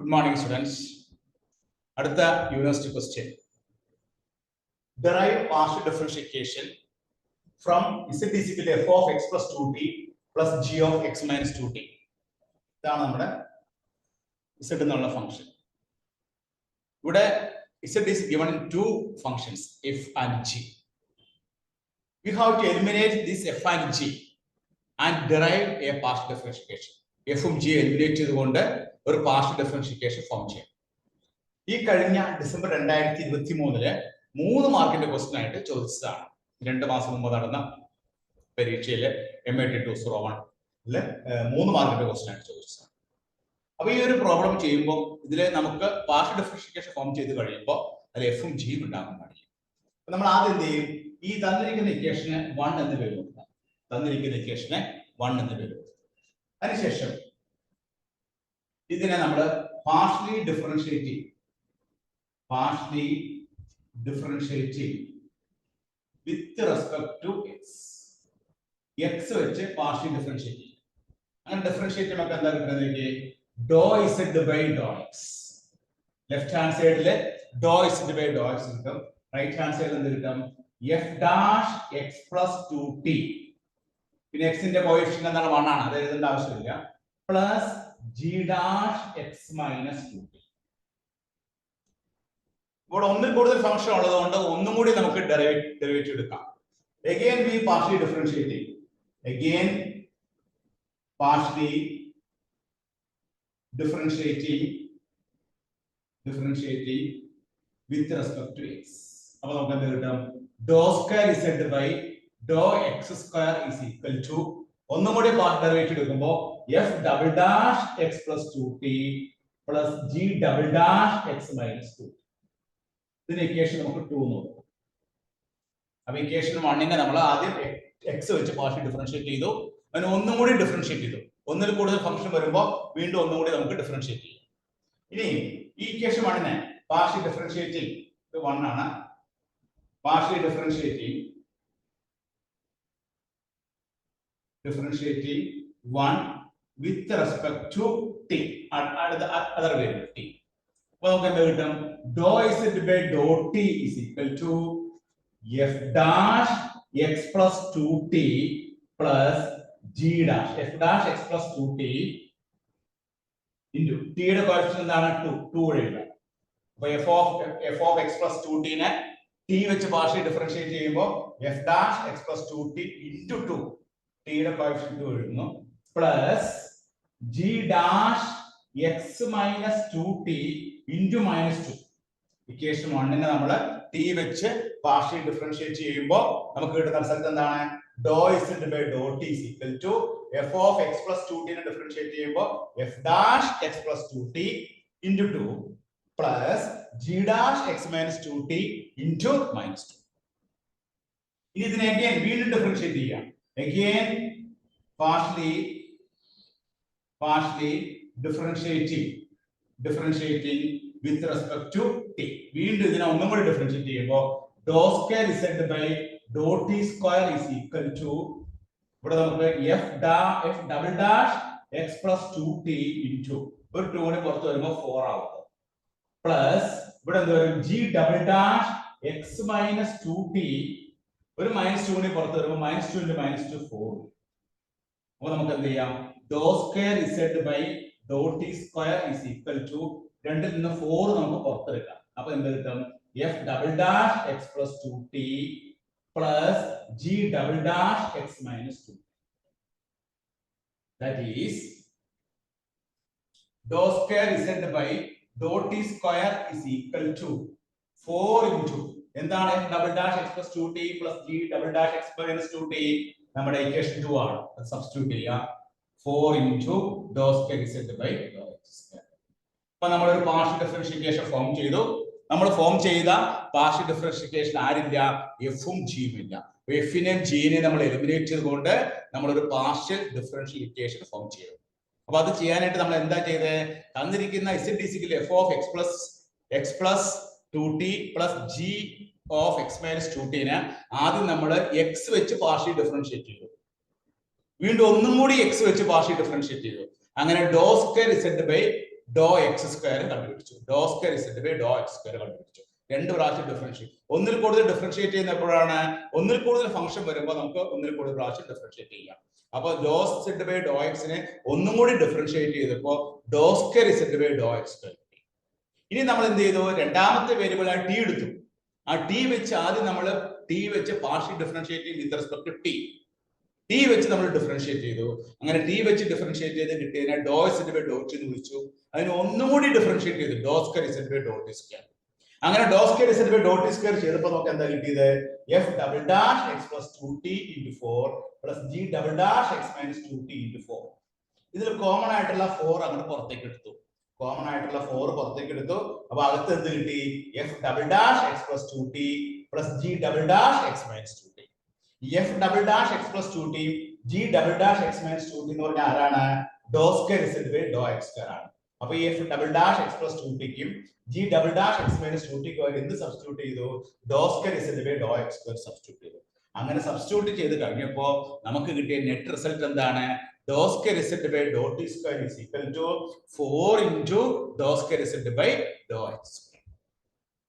Good morning, students. അടുത്ത university question. Derive partial differentiation from z is equal to f of x plus 2t plus g of x minus 2t. ഇതാണ് നമ്മുടെ z എന്നുള്ള function. ഇവിടെ z is given in two functions, f and g. We have to eliminate this f and g and derive a partial differentiation. f ഉം g eliminate ചെയ്തുകൊണ്ട് ഒരു partial differentiation form ചെയ്യാം. ഈ കഴിഞ്ഞ ഡിസംബർ 2023 3 മാർക്കിന്റെ question ആയിട്ട് ചോദിച്ചതാണ്. 2 മാസം മുമ്പ് നടന്ന പരീക്ഷയിലെ MAT201 3 മാർക്കിന്റെ ക്വസ്റ്റ്യൻ ആയിട്ട് ചോദിച്ചതാണ്. അപ്പൊ ഈ ഒരു പ്രോബ്ലം ചെയ്യുമ്പോൾ ഇതിലെ നമുക്ക് പാർഷ്യൽ ഡിഫറൻഷിയേഷൻ ഫോം ചെയ്ത് കഴിയുമ്പോൾ അതിൽ എഫും ജിയും ഉണ്ടാകാൻ പാടില്ല. അപ്പൊ നമ്മൾ ആദ്യം എന്ത് ചെയ്യും? ഈ തന്നിരിക്കുന്ന ഇക്വേഷന് 1 എന്ന് പേര് കൊടുക്കാം. തന്നിരിക്കുന്ന ഇക്വേഷന് 1 എന്ന് പേര് കൊടുക്കാം. അതിനുശേഷം ഇതിനെ നമ്മൾ partially differentiating with respect to x വെച്ച് partially differentiate ചെയ്യും. അങ്ങനെ ഡിഫറൻഷിയേറ്റ് നമുക്ക് എന്താ കിട്ടുന്നത്? ഡോ z by Dr x. Left hand സൈഡിലെ ഡോ z by ഡോ x കിട്ടും. റൈറ്റ് ഹാൻഡ് സൈഡിൽ എന്ത് കിട്ടും? f dash x plus 2t. പിന്നെ x ന്റെ കോഎഫിഷ്യന്റ് എന്താണ്? 1 ആണ്. അത് എഴുതേണ്ട ആവശ്യമില്ല. Plus g dash x minus 2t. ഇവിടെ ഒന്നിൽ കൂടുതൽ ഫംഗ്ഷൻ ഉള്ളതുകൊണ്ട് ഒന്നും കൂടി നമുക്ക് ഡെറിവേറ്റീവ് എടുക്കാം. Again we partially differentiating. Again partially differentiating with respect to x. അപ്പോൾ നമുക്ക് എന്ത് കിട്ടും? Do square z by Dr x square is equal to ഒന്നും കൂടി പാർഷ്യൽ ഡെറിവേറ്റീവ് എടുക്കുമ്പോൾ f double dash x plus 2t plus g double dash x minus 2. ഇതിന്റെ equation നമുക്ക് 2 നോക്കാം. അപ്പൊ ഇക്വേഷൻ 1നെ നമ്മൾ ആദ്യം x വെച്ച് പാർഷ്യൽ ഡിഫറൻഷിയേറ്റ് ചെയ്തു. അതിനെ ഒന്നും കൂടി ഡിഫറൻഷിയേറ്റ് ചെയ്തു. ഒന്നിൽ കൂടുതൽ ഫംഗ്ഷൻ വരുമ്പോൾ വീണ്ടും ഒന്നും കൂടി നമുക്ക് ഡിഫറൻഷിയേറ്റ് ചെയ്യാം. ഇനി ഈ ഇക്വേഷൻ 1നെ പാർഷ്യൽ ഡിഫറൻഷിയേറ്റിംഗ് 1 ആണ്. Partial differentiating 1 with respect to t and the other variable t. അപ്പോൾ നമുക്ക് എന്താ കിട്ടും? ഡോ z by Dr t is equal to f dash x plus 2t plus g dash f dash x plus 2t into t യുടെ coefficient എന്താണ്? 2 എഴുതാം. അപ്പോൾ f of x plus 2t നെ t വെച്ച് പാർഷ്യൽ ഡിഫറൻഷിയേറ്റ് ചെയ്യുമ്പോൾ f dash x plus 2t into 2 t യുടെ coefficient എഴുതുന്നു plus g dash x minus 2t into minus 2. Equation 1നെ നമ്മൾ t വെച്ച് പാർഷ്യൽ ഡിഫറൻഷിയേറ്റ് ചെയ്യുമ്പോൾ നമുക്ക് കിട്ടുന്ന റിസൾട്ട് എന്താണ്? ഡോ z by Dr t is equal to f of x plus 2t നെ ഡിഫറൻഷിയേറ്റ് ചെയ്യുമ്പോൾ f dash x plus 2t into 2 plus g dash x minus 2t into minus 2. ഇനി ഇതിനെ again വീണ്ടും differentiate ചെയ്യാം. Again partially differentiating with respect to t. വീണ്ടും ഇതിനെ ഒന്നും കൂടി ഡിഫറൻഷിയേറ്റ് ചെയ്യുമ്പോൾ do square z by Dr t square is equal to ഇവിടെ നമുക്ക് f double dash x plus 2t into ഒരു 2 നെ പുറത്ത് വരുമ്പോൾ 4 ആവും. പ്ലസ് ഇവിടെ എന്ത് വരും? g double dash x minus 2t ഒരു -2 നെ പുറത്ത് വരുമ്പോൾ -2 into -2 4. അപ്പോൾ നമുക്ക് എന്ത് ചെയ്യാം? Do square z by Dr t square is equal to രണ്ടിൽ നിന്ന് 4 നമുക്ക് പുറത്തെടുക്കാം. അപ്പോൾ എന്ത് കിട്ടും? f double dash x plus 2t plus g double dash x minus 2. That is ഡോ square z by Dr t square is equal to 4 into എന്താണ്? f double dash x plus 2t plus g double dash x minus 2t നമ്മുടെ equation 2 ആണ്. അത് substitute ചെയ്യാം. 4 into ഡോ square z by Dr x square. അപ്പോൾ നമ്മൾ ഒരു partial differentiation form ചെയ്തു. നമ്മൾ ഫോം ചെയ്ത പാർഷ്യൽ ഡിഫറൻഷിയേഷൻ ആരില്ല? എഫും ജിയും ഇല്ല. എഫിനെയും ജിനെയും നമ്മൾ എലിമിനേറ്റ് ചെയ്തുകൊണ്ട് നമ്മൾ ഒരു പാർഷ്യൽ ഡിഫറൻഷിയേഷൻ ഫോം ചെയ്തു. അപ്പൊ അത് ചെയ്യാനായിട്ട് നമ്മൾ എന്താ ചെയ്തത്? തന്നിരിക്കുന്ന z is equal to f of x plus 2t plus g of x minus 2t നെ ആദ്യം നമ്മൾ x വെച്ച് പാർഷ്യൽ ഡിഫറൻഷിയേറ്റ് ചെയ്തു. വീണ്ടും ഒന്നും കൂടി x വെച്ച് പാർഷ്യൽ ഡിഫറൻഷിയേറ്റ് ചെയ്തു. അങ്ങനെ do square z by do x square കണ്ടുപിടിച്ചു. Do square z by do x square കണ്ടുപിടിച്ചു. രണ്ട് പ്രാവശ്യം ഡിഫറൻഷിയേറ്റ്. ഒന്നിൽ കൂടുതൽ ഡിഫറൻഷിയേറ്റ് ചെയ്യുന്നപ്പോഴാണ്, ഒന്നിൽ കൂടുതൽ ഫംഗ്ഷൻ വരുമ്പോൾ നമുക്ക് ഒന്നിൽ കൂടുതൽ പ്രാവശ്യം ഡിഫറൻഷിയേറ്റ് ചെയ്യാം. അപ്പൊ ഡോ ഇസഡ് ബൈ ഡോ എക്സിനെ ഒന്നും കൂടി ഡിഫറൻഷിയേറ്റ് ചെയ്തപ്പോ do square z by do x square. ഇനി നമ്മൾ എന്ത് ചെയ്തു? രണ്ടാമത്തെ വേരിയബിൾ ആ ടി എടുത്തു. ആ ടി വെച്ച് ആദ്യം നമ്മൾ ടി വെച്ച് പാർഷ്യൽ ഡിഫറൻഷിയേറ്റ് ചെയ്യും with respect to t. T വെച്ച് നമ്മൾ ഡിഫറൻഷിയേറ്റ് ചെയ്തു. അങ്ങനെ ടി വെച്ച് ഡിഫറൻഷിയേറ്റ് ചെയ്ത് കിട്ടിയതിനെ do z by do t എന്ന് വിളിച്ചു. അതിന് ഒന്നും കൂടി ഡിഫറൻഷിയേറ്റ് ചെയ്തു, do square z by do t square. അങ്ങനെ do square z by do t square ചെയ്തപ്പോൾ നമുക്ക് എന്താ കിട്ടിയത്? F double dash x plus 2t into 4 plus g double dash x minus 2t into 4. ഇതിൽ കോമൺ ആയിട്ടുള്ള 4 അങ്ങോട്ട് പുറത്തേക്ക് എടുത്തു. കോമൺ ആയിട്ടുള്ള 4 പുറത്തേക്ക് എടുത്തു. അപ്പൊ അകത്ത് എന്ത് കിട്ടി? F double dash x plus 2t plus g double dash x minus 2t. F double dash x plus 2t g double dash x minus 2t എന്ന് പറഞ്ഞാൽ ആരാണ്? Do square z by do x square ആണ്. അപ്പൊ ഈ f double dash x plus 2tക്കും g double dash x minus 2tക്കും എന്ത് substitute ചെയ്തു? Do square z by do x square substitute ചെയ്തു. അങ്ങനെ സബ്സ്റ്റിറ്റ്യൂട്ട് ചെയ്ത് കഴിഞ്ഞപ്പോ നമുക്ക് കിട്ടിയ നെറ്റ് റിസൾട്ട് എന്താണ്? Do square z by do t square is equal to 4 into do square z by do x square.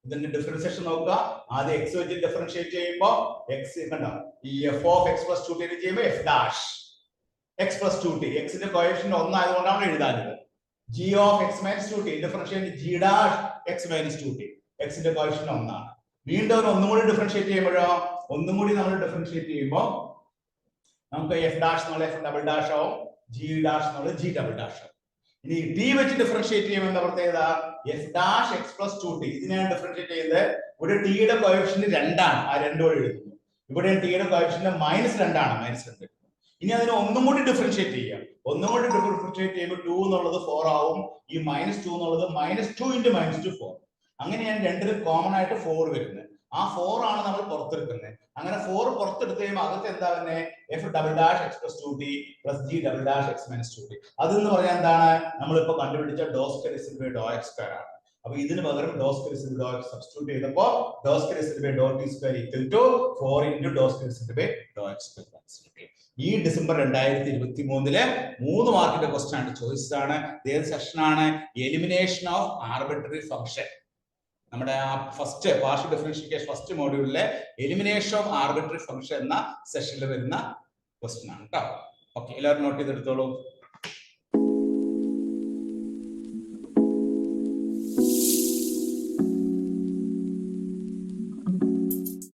ഇതിന്റെ ഡിഫറൻസിയേഷൻ നോക്കുക. ആദ്യം എക്സ് വെച്ച് ഡിഫറൻഷിയേറ്റ് ചെയ്യുമ്പോൾ എക്സ് കണ്ടോ, ഈ F of X plus 2t ചെയ്യുമ്പോൾ F dash x plus 2t, എക്സിന്റെ coefficient 1 ആയതുകൊണ്ടാണ് എഴുതാനുള്ളത്. G of x minus 2t differentiate g dash x minus 2t, എക്സിന്റെ കോഎഫിഷ്യന്റ് 1 ആണ്. വീണ്ടും ഒന്നും കൂടി ഡിഫറൻഷിയേറ്റ് ചെയ്യുമ്പോഴോ, ഒന്നും കൂടി നമ്മൾ ഡിഫറൻഷിയേറ്റ് ചെയ്യുമ്പോൾ നമുക്ക് എഫ് ഡാഷ് എന്നുള്ള എഫ് ഡബിൾ ഡാഷ് ആവും, ജി ഡാഷ് എന്നുള്ള ജി ഡബിൾ ഡാഷ് ആവും. ഇനി ടി വെച്ച് ഡിഫറൻഷിയേറ്റ് ചെയ്യുമ്പോൾ എന്താ പ്രത്യേകത? F dash x plus 2t. ഇതിനെയാണ് ഡിഫറൻഷിയേറ്റ് ചെയ്തത്. ഇവിടെ ടിയുടെ കോഎഫിഷ്യന്റ് 2 ആണ്, ആ 2 വഴി എഴുതുന്നു. ഇവിടെ ടിയുടെ കോഎഫിഷ്യന്റ് -2 ആണ്, -2. ഇനി അതിനെ ഒന്നും കൂടി ഡിഫറൻഷിയേറ്റ് ചെയ്യാം. ഒന്നും കൂടി ഡിഫറൻഷിയേറ്റ് ചെയ്യുമ്പോൾ 2 എന്നുള്ളത് 4 ആവും, ഈ -2 എന്നുള്ളത് -2 ഇൻറ്റു -2 4. അങ്ങനെയാണ് രണ്ടിലും കോമൺ ആയിട്ട് 4 വരുന്നത്. ആ 4 ആണ് നമ്മൾ പുറത്തെടുക്കുന്നത്. അങ്ങനെ 4 പുറത്തെടുത്ത് കഴിയുമ്പോൾ അകത്ത് എന്താ തന്നെ? F double dash x plus 2t plus g double dash x minus 2t. അതെന്ന് പറഞ്ഞാൽ എന്താണ്? നമ്മളിപ്പോ കണ്ടുപിടിച്ച do square z by do x square ആണ്. അപ്പൊ ഇതിന് പകരം do square z by do x substitute ചെയ്തപ്പോ do square z by do t square equal to 4 into do square z by do x square. ഈ December 2023 3 മാർക്കിന്റെ question ആണ്, choice ആണ്. ഏത് സെഷൻ ആണ്? Elimination of arbitrary function. നമ്മുടെ ആ first partial differentiation first മോഡ്യൂളിലെ എലിമിനേഷൻ ഓഫ് ആർബിട്രറി ഫംഗ്ഷൻ എന്ന സെഷനിൽ വരുന്ന ക്വസ്റ്റ്യൻ ആണ് കേട്ടോ. ഓക്കെ, എല്ലാവരും നോട്ട് ചെയ്തെടുത്തോളൂ.